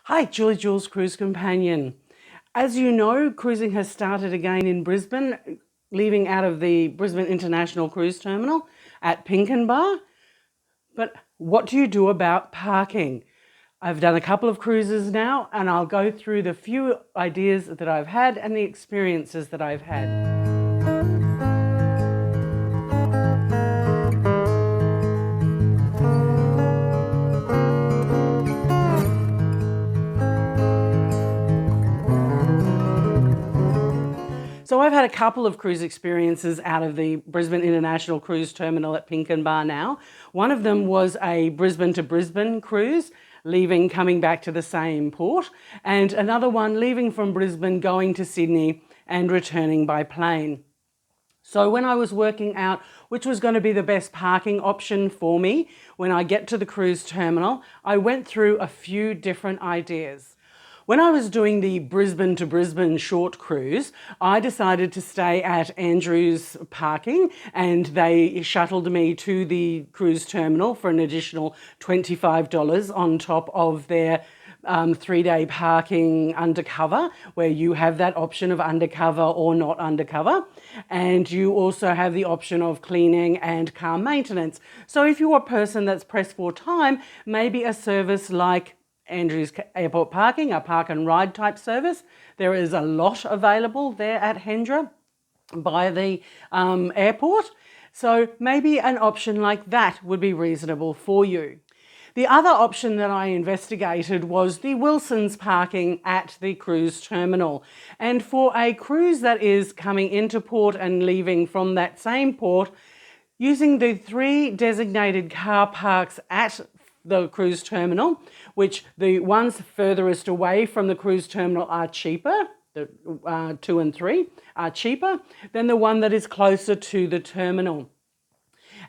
Hi, Julie Jules Cruise Companion. As you know, cruising has started again in Brisbane, leaving out of the Brisbane International Cruise Terminal at Pinkenba. But what do you do about parking? I've done a couple of cruises now, and I'll go through the few ideas that I've had and the experiences that I've had. So I've had a couple of cruise experiences out of the Brisbane International Cruise Terminal at Pinkenba now. One of them was a Brisbane-to-Brisbane cruise, coming back to the same port, and another one leaving from Brisbane, going to Sydney and returning by plane. So when I was working out which was going to be the best parking option for me when I get to the cruise terminal, I went through a few different ideas. When I was doing the Brisbane-to-Brisbane short cruise, I decided to stay at Andrew's Parking, and they shuttled me to the cruise terminal for an additional $25 on top of their 3-day parking undercover, where you have that option of undercover or not undercover. And you also have the option of cleaning and car maintenance. So if you're a person that's pressed for time, maybe a service like Andrew's Airport Parking, a park and ride type service. There is a lot available there at Hendra by the airport. So maybe an option like that would be reasonable for you. The other option that I investigated was the Wilson's parking at the cruise terminal. And for a cruise that is coming into port and leaving from that same port, using the 3 designated car parks at the cruise terminal, which the ones furthest away from the cruise terminal are cheaper, the 2 and 3 are cheaper than the one that is closer to the terminal.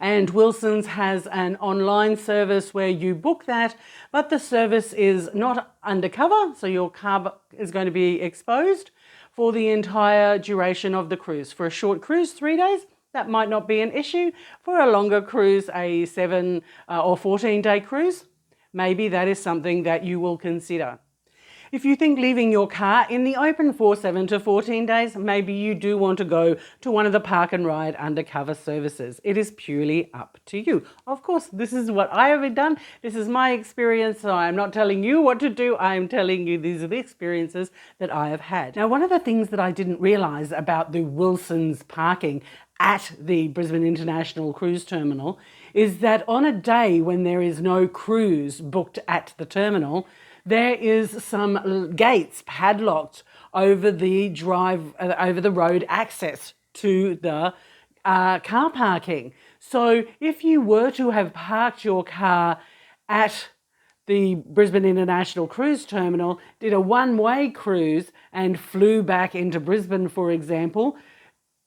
And Wilson's has an online service where you book that, but the service is not undercover, so your car is going to be exposed for the entire duration of the cruise. For a short cruise, 3 days, that might not be an issue. For a longer cruise, a 7 or 14-day cruise, maybe that is something that you will consider. If you think leaving your car in the open for 7 to 14 days, maybe you do want to go to one of the park and ride undercover services. It is purely up to you. Of course, this is what I have done. This is my experience, so I'm not telling you what to do. I'm telling you these are the experiences that I have had. Now, one of the things that I didn't realise about the Wilson's parking at the Brisbane International Cruise Terminal is that on a day when there is no cruise booked at the terminal, there is some gates padlocked over the road access to the car parking. So if you were to have parked your car at the Brisbane International Cruise Terminal, did a one-way cruise and flew back into Brisbane, for example,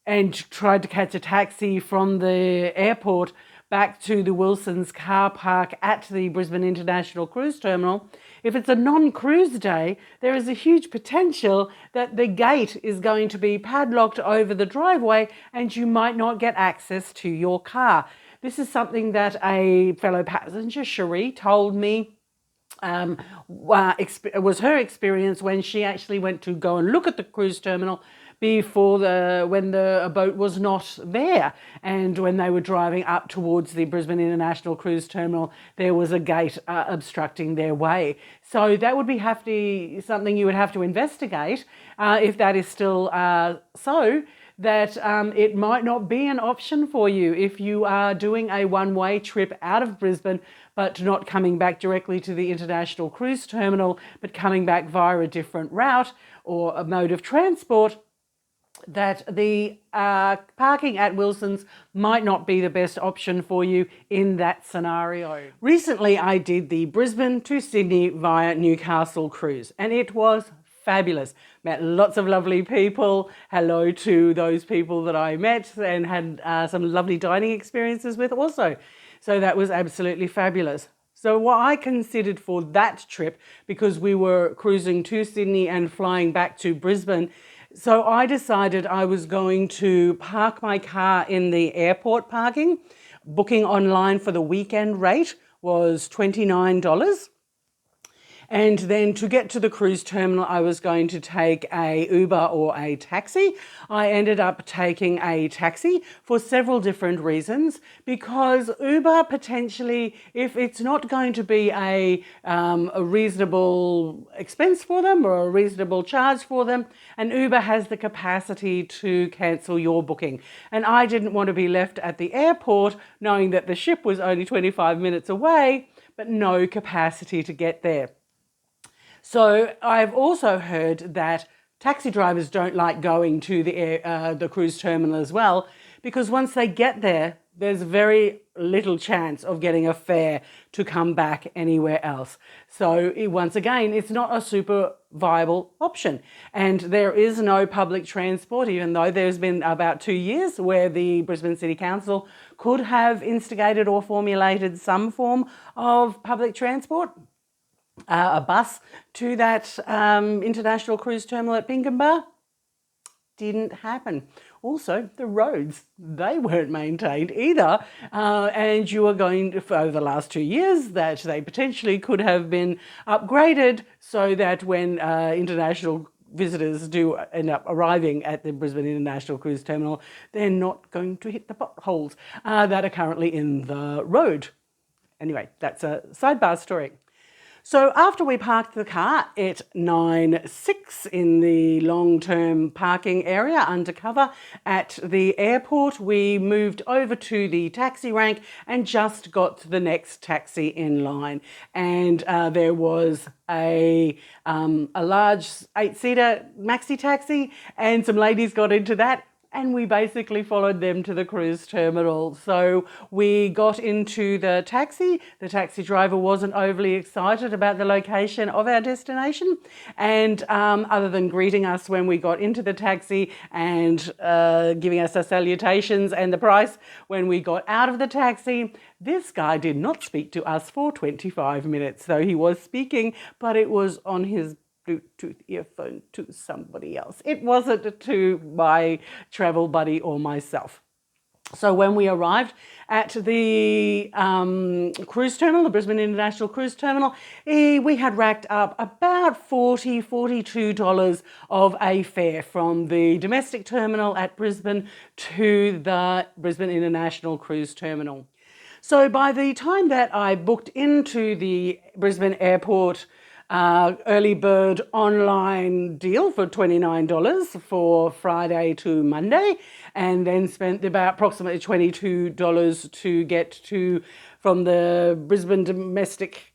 and tried to catch a taxi from the airport back to the Wilson's car park at the Brisbane International Cruise Terminal, if it's a non-cruise day, there is a huge potential that the gate is going to be padlocked over the driveway and you might not get access to your car. This is something that a fellow passenger, Cherie, told me was her experience when she actually went to go and look at the cruise terminal when the boat was not there, and when they were driving up towards the Brisbane International Cruise Terminal, there was a gate obstructing their way. So that would be something you would have to investigate if that is still so. That it might not be an option for you if you are doing a one-way trip out of Brisbane, but not coming back directly to the International Cruise Terminal, but coming back via a different route or a mode of transport, that the parking at Wilson's might not be the best option for you in that scenario. Recently, I did the Brisbane to Sydney via Newcastle cruise, and it was fabulous. Met lots of lovely people. Hello to those people that I met and had some lovely dining experiences with also. So that was absolutely fabulous. So what I considered for that trip, because we were cruising to Sydney and flying back to Brisbane, so I decided I was going to park my car in the airport parking. Booking online for the weekend rate was $29. And then to get to the cruise terminal, I was going to take a Uber or a taxi. I ended up taking a taxi for several different reasons, because Uber potentially, if it's not going to be a reasonable expense for them or a reasonable charge for them, and Uber has the capacity to cancel your booking. And I didn't want to be left at the airport knowing that the ship was only 25 minutes away, but no capacity to get there. So I've also heard that taxi drivers don't like going to the cruise terminal as well, because once they get there, there's very little chance of getting a fare to come back anywhere else. So once again, it's not a super viable option. And there is no public transport, even though there's been about 2 years where the Brisbane City Council could have instigated or formulated some form of public transport. A bus to that international cruise terminal at Pinkenba. Didn't happen. Also, the roads, they weren't maintained either. And you are going to, over the last 2 years, that they potentially could have been upgraded so that when international visitors do end up arriving at the Brisbane International Cruise Terminal, they're not going to hit the potholes that are currently in the road. Anyway, that's a sidebar story. So after we parked the car at 9:06 in the long-term parking area undercover at the airport, we moved over to the taxi rank and just got to the next taxi in line. And there was a large 8-seater maxi taxi, and some ladies got into that. And we basically followed them to the cruise terminal. So we got into the taxi. The taxi driver wasn't overly excited about the location of our destination. And other than greeting us when we got into the taxi and giving us our salutations and the price when we got out of the taxi, this guy did not speak to us for 25 minutes. So he was speaking, but it was on his Bluetooth earphone to somebody else. It wasn't to my travel buddy or myself. So when we arrived at the cruise terminal, the Brisbane International Cruise Terminal, we had racked up about $40, $42 of a fare from the domestic terminal at Brisbane to the Brisbane International Cruise Terminal. So by the time that I booked into the Brisbane Airport early bird online deal for $29 for Friday to Monday, and then spent about approximately $22 to get to from the Brisbane domestic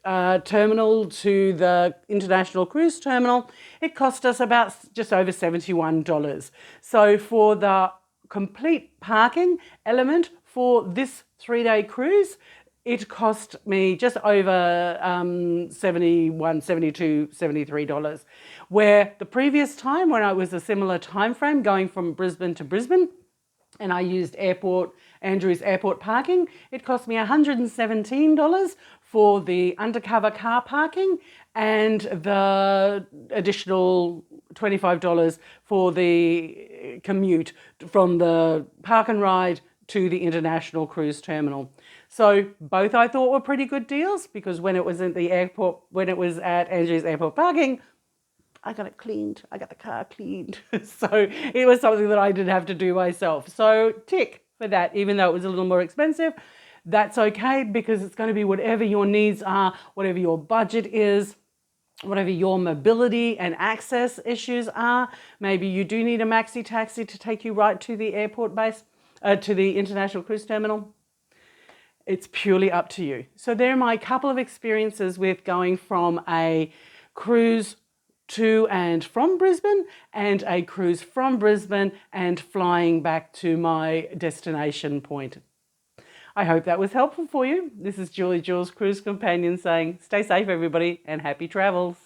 terminal to the international cruise terminal. It cost us about just over $71. So for the complete parking element for this 3-day cruise, it cost me just over $71, $72, $73, where the previous time when I was a similar time frame going from Brisbane to Brisbane and I used Andrews Airport Parking, it cost me $117 for the undercover car parking and the additional $25 for the commute from the park and ride to the international cruise terminal. So both I thought were pretty good deals, because when it was at the airport, when it was at Andrews Airport Parking, I got it cleaned. I got the car cleaned. So it was something that I didn't have to do myself. So tick for that, even though it was a little more expensive. That's okay, because it's going to be whatever your needs are, whatever your budget is, whatever your mobility and access issues are. Maybe you do need a maxi taxi to take you right to the airport base, to the international cruise terminal. It's purely up to you. So there are my couple of experiences with going from a cruise to and from Brisbane and a cruise from Brisbane and flying back to my destination point. I hope that was helpful for you. This is Julie Jules, Cruise Companion, saying stay safe everybody and happy travels.